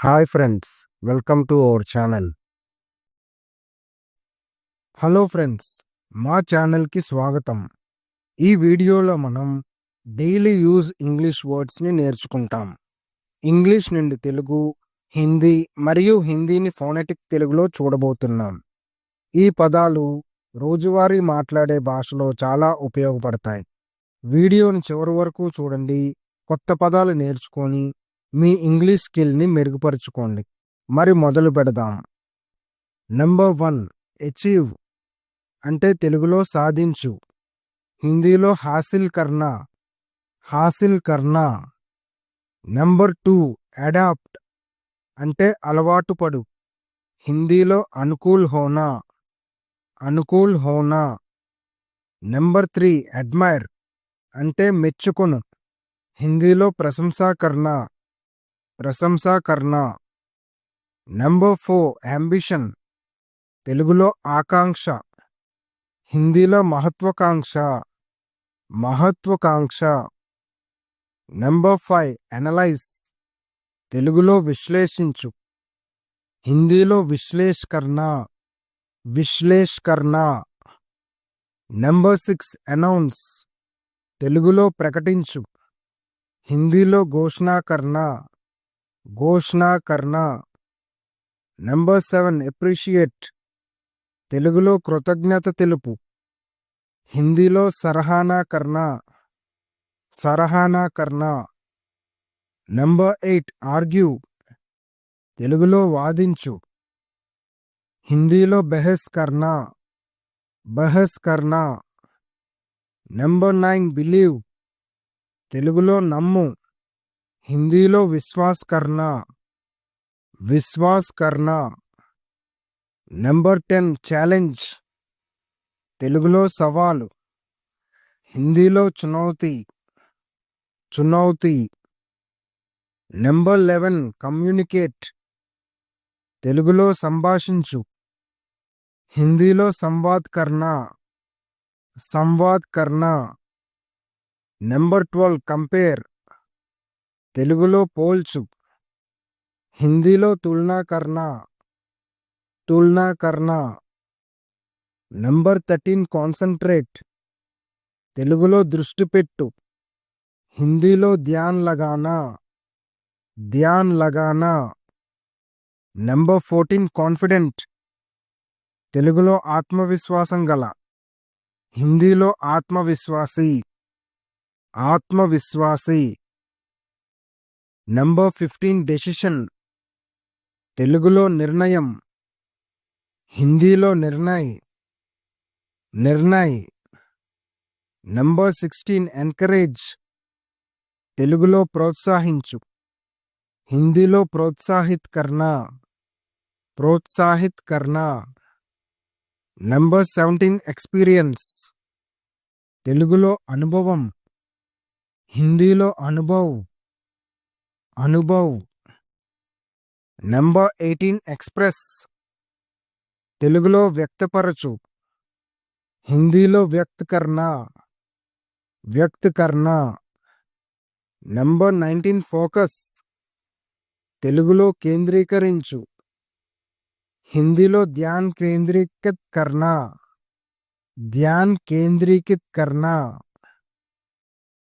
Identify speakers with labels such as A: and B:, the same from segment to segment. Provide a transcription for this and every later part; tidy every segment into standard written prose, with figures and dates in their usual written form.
A: Hi friends, welcome to our channel. Hello friends, మా ఛానల్కి స్వాగతం. ఈ వీడియోలో మనం డైలీ యూజ్ ఇంగ్లీష్ వర్డ్స్ని నేర్చుకుంటాం. ఇంగ్లీష్ నుండి తెలుగు, హిందీ మరియు హిందీని ఫోనెటిక్ తెలుగులో చూడబోతున్నాం. ఈ పదాలు రోజువారీ మాట్లాడే భాషలో చాలా ఉపయోగపడతాయి. వీడియోని చివరి వరకు చూడండి, కొత్త పదాలు నేర్చుకొని మీ ఇంగ్లీష్ స్కిల్ని మెరుగుపరుచుకోండి. మరి మొదలు పెడదాం. నెంబర్ 1, అచీవ్ అంటే తెలుగులో సాధించు, హిందీలో హాసిల్ కర్నా. నెంబర్ 2, అడాప్ట్ అంటే అలవాటు పడు, హిందీలో అనుకూల్ హోనా. నెంబర్ 3, అడ్మైర్ అంటే మెచ్చుకొను, హిందీలో ప్రశంసా కర్నా. నెంబర్ 4, అంబిషన్ తెలుగులో ఆకాంక్ష, హిందీలో మహత్వకాంక్ష. నెంబర్ 5, అనలైజ్ తెలుగులో విశ్లేషించు, హిందీలో విశ్లేష్ కర్నా. నెంబర్ 6, అనౌన్స్ తెలుగులో ప్రకటించు, హిందీలో ఘోషణా కర్నా. నెంబర్ 7, అప్రిషియేట్ తెలుగులో కృతజ్ఞత తెలుపు, హిందీలో సరాహనా కర్నా. నెంబర్ 8, ఆర్గ్యూ తెలుగులో వాదించు, హిందీలో బహస్ కర్నా. నెంబర్ 9, బిలీవ్ తెలుగులో నమ్ము, హిందీలో విశ్వాస్ కర్నా. నెంబర్ 10, ఛాలెంజ్ తెలుగులో సవాలు, హిందీలో చునౌతీ. నెంబర్ 11, కమ్యూనికేట్ తెలుగులో సంభాషించు, హిందీలో సంవాద్ కర్నా. నెంబర్ 12, కంపేర్ తెలుగులో పోల్చు, హిందీలో తులనా కర్నా. నెంబర్ 13, కాన్సంట్రేట్ తెలుగులో దృష్టి పెట్టు, హిందీలో ధ్యాన్ లగానా. నెంబర్ 14, కాన్ఫిడెంట్ తెలుగులో ఆత్మవిశ్వాసం గల, హిందీలో ఆత్మవిశ్వాసి. నెంబర్ 15, డెసిషన్ తెలుగులో నిర్ణయం, హిందీలో నిర్ణయ్. నెంబర్ 16, ఎంకరేజ్ తెలుగులో ప్రోత్సహించు, హిందీలో ప్రోత్సాహిత్ కర్నా. నెంబర్ 17, ఎక్స్పీరియన్స్ తెలుగులో అనుభవం, హిందీలో అనుభవ్. నెంబర్ 18, ఎక్స్ప్రెస్ తెలుగులో వ్యక్తపరచు, హిందీలో వ్యక్త్ కర్నా. నెంబర్ 19, ఫోకస్ తెలుగులో కేంద్రీకరించు, హిందీలో ధ్యాన్ కేంద్రీకృత్ కర్నా.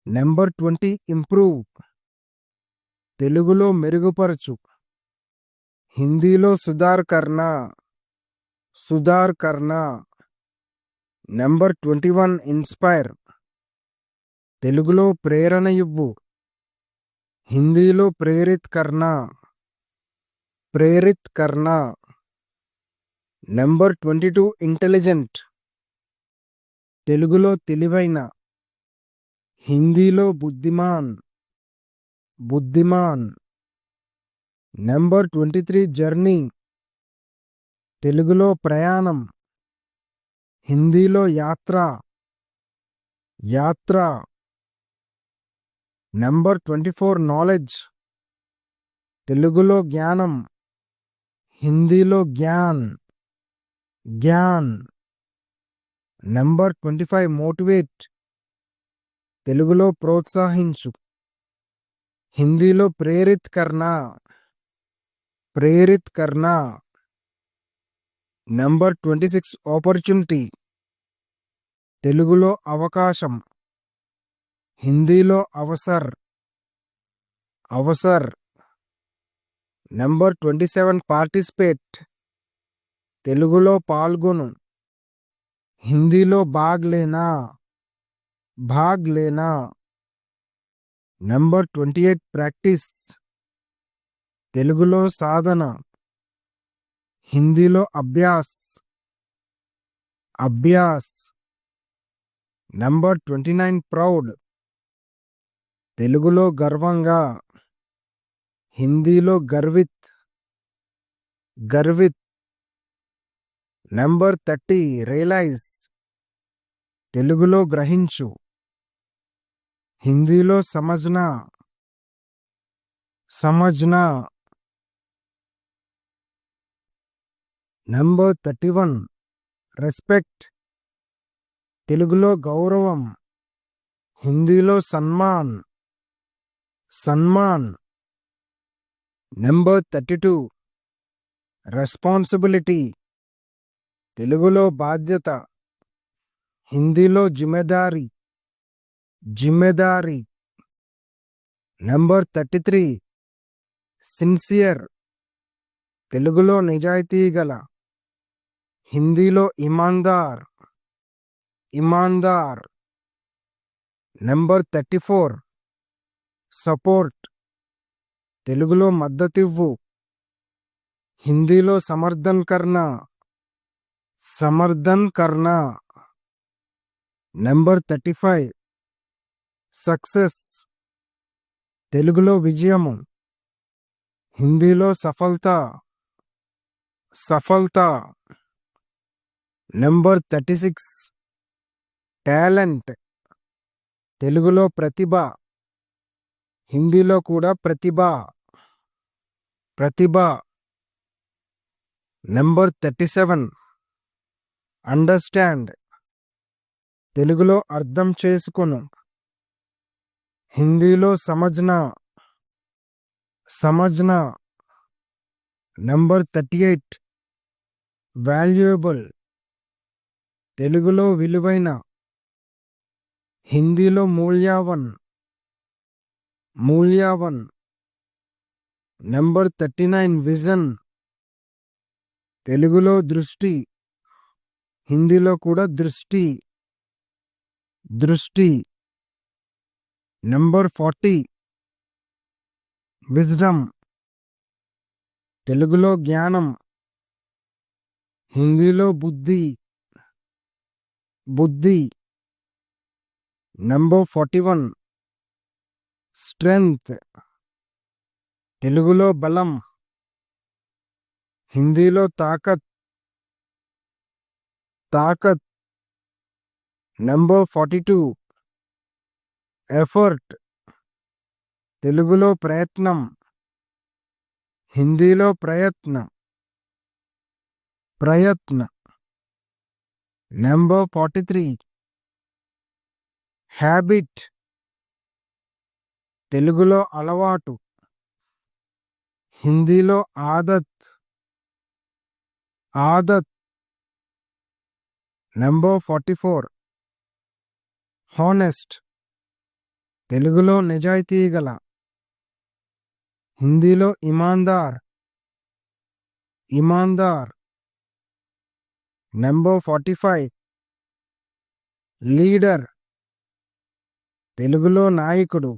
A: నెంబర్ 20, ఇంప్రూవ్ తెలుగులో మెరుగుపరచు, హిందీలో సుధార్ కర్నా. నెంబర్ 21, ఇన్స్పైర్ తెలుగులో ప్రేరణ ఇవ్వు, హిందీలో ప్రేరిత్ కర్నా. నెంబర్ 22, ఇంటెలిజెంట్ తెలుగులో తెలివైన, హిందీలో బుద్ధిమాన్. నెంబర్ 23, జర్నీ తెలుగులో ప్రయాణం, హిందీలో యాత్ర. నెంబర్ 24, నాలెడ్జ్ తెలుగులో జ్ఞానం, హిందీలో జ్ఞాన్. నెంబర్ 25, మోటివేట్ తెలుగులో ప్రోత్సహించు, హిందీలో ప్రేరిత్ కర్నా. ప్రేరిత్ కర్నా. నెంబర్ 26 ఆపర్చునిటీ, తెలుగులో అవకాశం, హిందీలో అవసర్, అవసర్. నెంబర్ 27 పార్టిసిపేట్, తెలుగులో పాల్గొను, హిందీలో భాగ్ లేనా, భాగ్ లేనా. నెంబర్ 28 ప్రాక్టీస్, తెలుగులో సాధన, హిందీలో అభ్యాస్, అభ్యాస్. నెంబర్ 29 ప్రౌడ్, తెలుగులో గర్వంగా, హిందీలో గర్విత్, గర్విత్. నెంబర్ 30 రియలైజ్, తెలుగులో గ్రహించు, హిందీలో సమజ్నా, సమజ్నా. నెంబర్ 31 రెస్పెక్ట్, తెలుగులో గౌరవం, హిందీలో సన్మాన్, సన్మాన్. నెంబర్ 32 రెస్పాన్సిబిలిటీ, తెలుగులో బాధ్యత, హిందీలో జిమ్మెదారీ, జిమ్మెదారీ. నెంబర్ 33 సిన్సియర్, తెలుగులో నిజాయితీ గల, హిందీలో ఇమాందార్, ఇమాందార్. నెంబర్ 34 సపోర్ట్, తెలుగులో మద్దతివ్వు, హిందీలో సమర్థన్ కర్నా, సమర్థన్ కర్నా. నెంబర్ 35 సక్సెస్, తెలుగులో విజయము, హిందీలో సఫలత, సఫలత. నెంబర్ 36 టాలెంట్, తెలుగులో ప్రతిభ, హిందీలో కూడా ప్రతిభ, ప్రతిభ. నెంబర్ 37 అండర్స్టాండ్, తెలుగులో అర్థం చేసుకొను, హిందీలో సమజ్నా, సమజ్నా. నెంబర్ 38 వాల్యుయబుల్, తెలుగులో విలువైన, హిందీలో మూల్యావన్, మూల్యావన్. నెంబర్ 39 విజన్, తెలుగులో దృష్టి, హిందీలో కూడా దృష్టి, దృష్టి. నెంబర్ 40 విజ్డమ్, తెలుగులో జ్ఞానం, హిందీలో బుద్ధి, బుద్ధి. నెంబర్ 41 స్ట్రెంగ్త్, తెలుగులో బలం, హిందీలో తాకత్, తాకత్. నెంబర్ 42 ఎఫర్ట్, తెలుగులో ప్రయత్నం, హిందీలో ప్రయత్న, ప్రయత్న. నెంబర్ 43 హ్యాబిట్, తెలుగులో అలవాటు, హిందీలో ఆదత్, ఆదత్. నెంబర్ 44 హానెస్ట్, తెలుగులో నిజాయితీ గల, హిందీలో ఇమాందార్, ఇమాందార్. నెంబర్ 45 లీడర్, తెలుగులో నాయకుడు,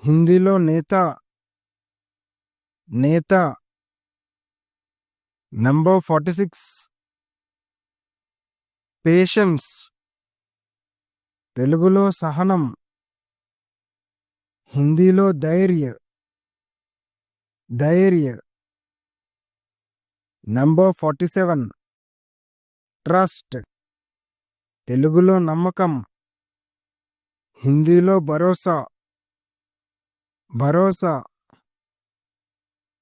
A: హిందీలో నేత, నేత. నెంబర్ 46 పేషెన్స్, తెలుగులో సహనం, హిందీలో ధైర్య, ధైర్య. నెంబర్ 47 ట్రస్ట్, తెలుగులో నమ్మకం, హిందీలో భరోసా, భరోసా.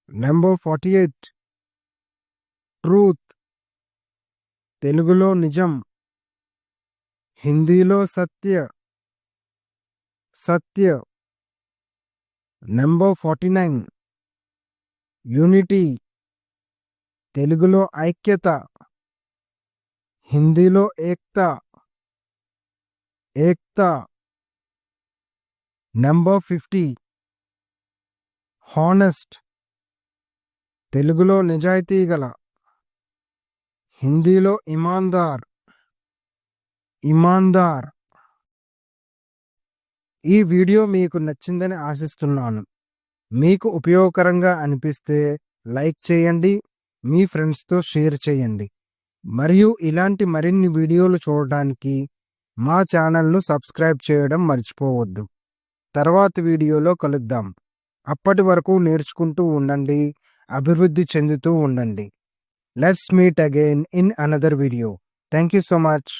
A: నెంబర్ 48 ట్రూత్, తెలుగులో నిజం, హిందీలో సత్య, సత్య. నెంబర్ 49 యూనిటీ తెలుగులో ఐక్యత, హిందీలో ఏక్తా. ఏక్తా. నెంబర్ 50 హానెస్ట్ తెలుగులో నిజాయితీ గల, హిందీలో ఇమాందార్. ఇమాందార్. ఈ వీడియో మీకు నచ్చిందని ఆశిస్తున్నాను. మీకు ఉపయోగకరంగా అనిపిస్తే లైక్ చేయండి, మీ ఫ్రెండ్స్తో షేర్ చేయండి. మరియు ఇలాంటి మరిన్ని వీడియోలు చూడడానికి మా ఛానల్ను సబ్స్క్రైబ్ చేయడం మర్చిపోవద్దు. తర్వాతి వీడియోలో కలుద్దాం. అప్పటి వరకు నేర్చుకుంటూ ఉండండి, అభివృద్ధి చెందుతూ ఉండండి. Let's meet again in another video. Thank you so much.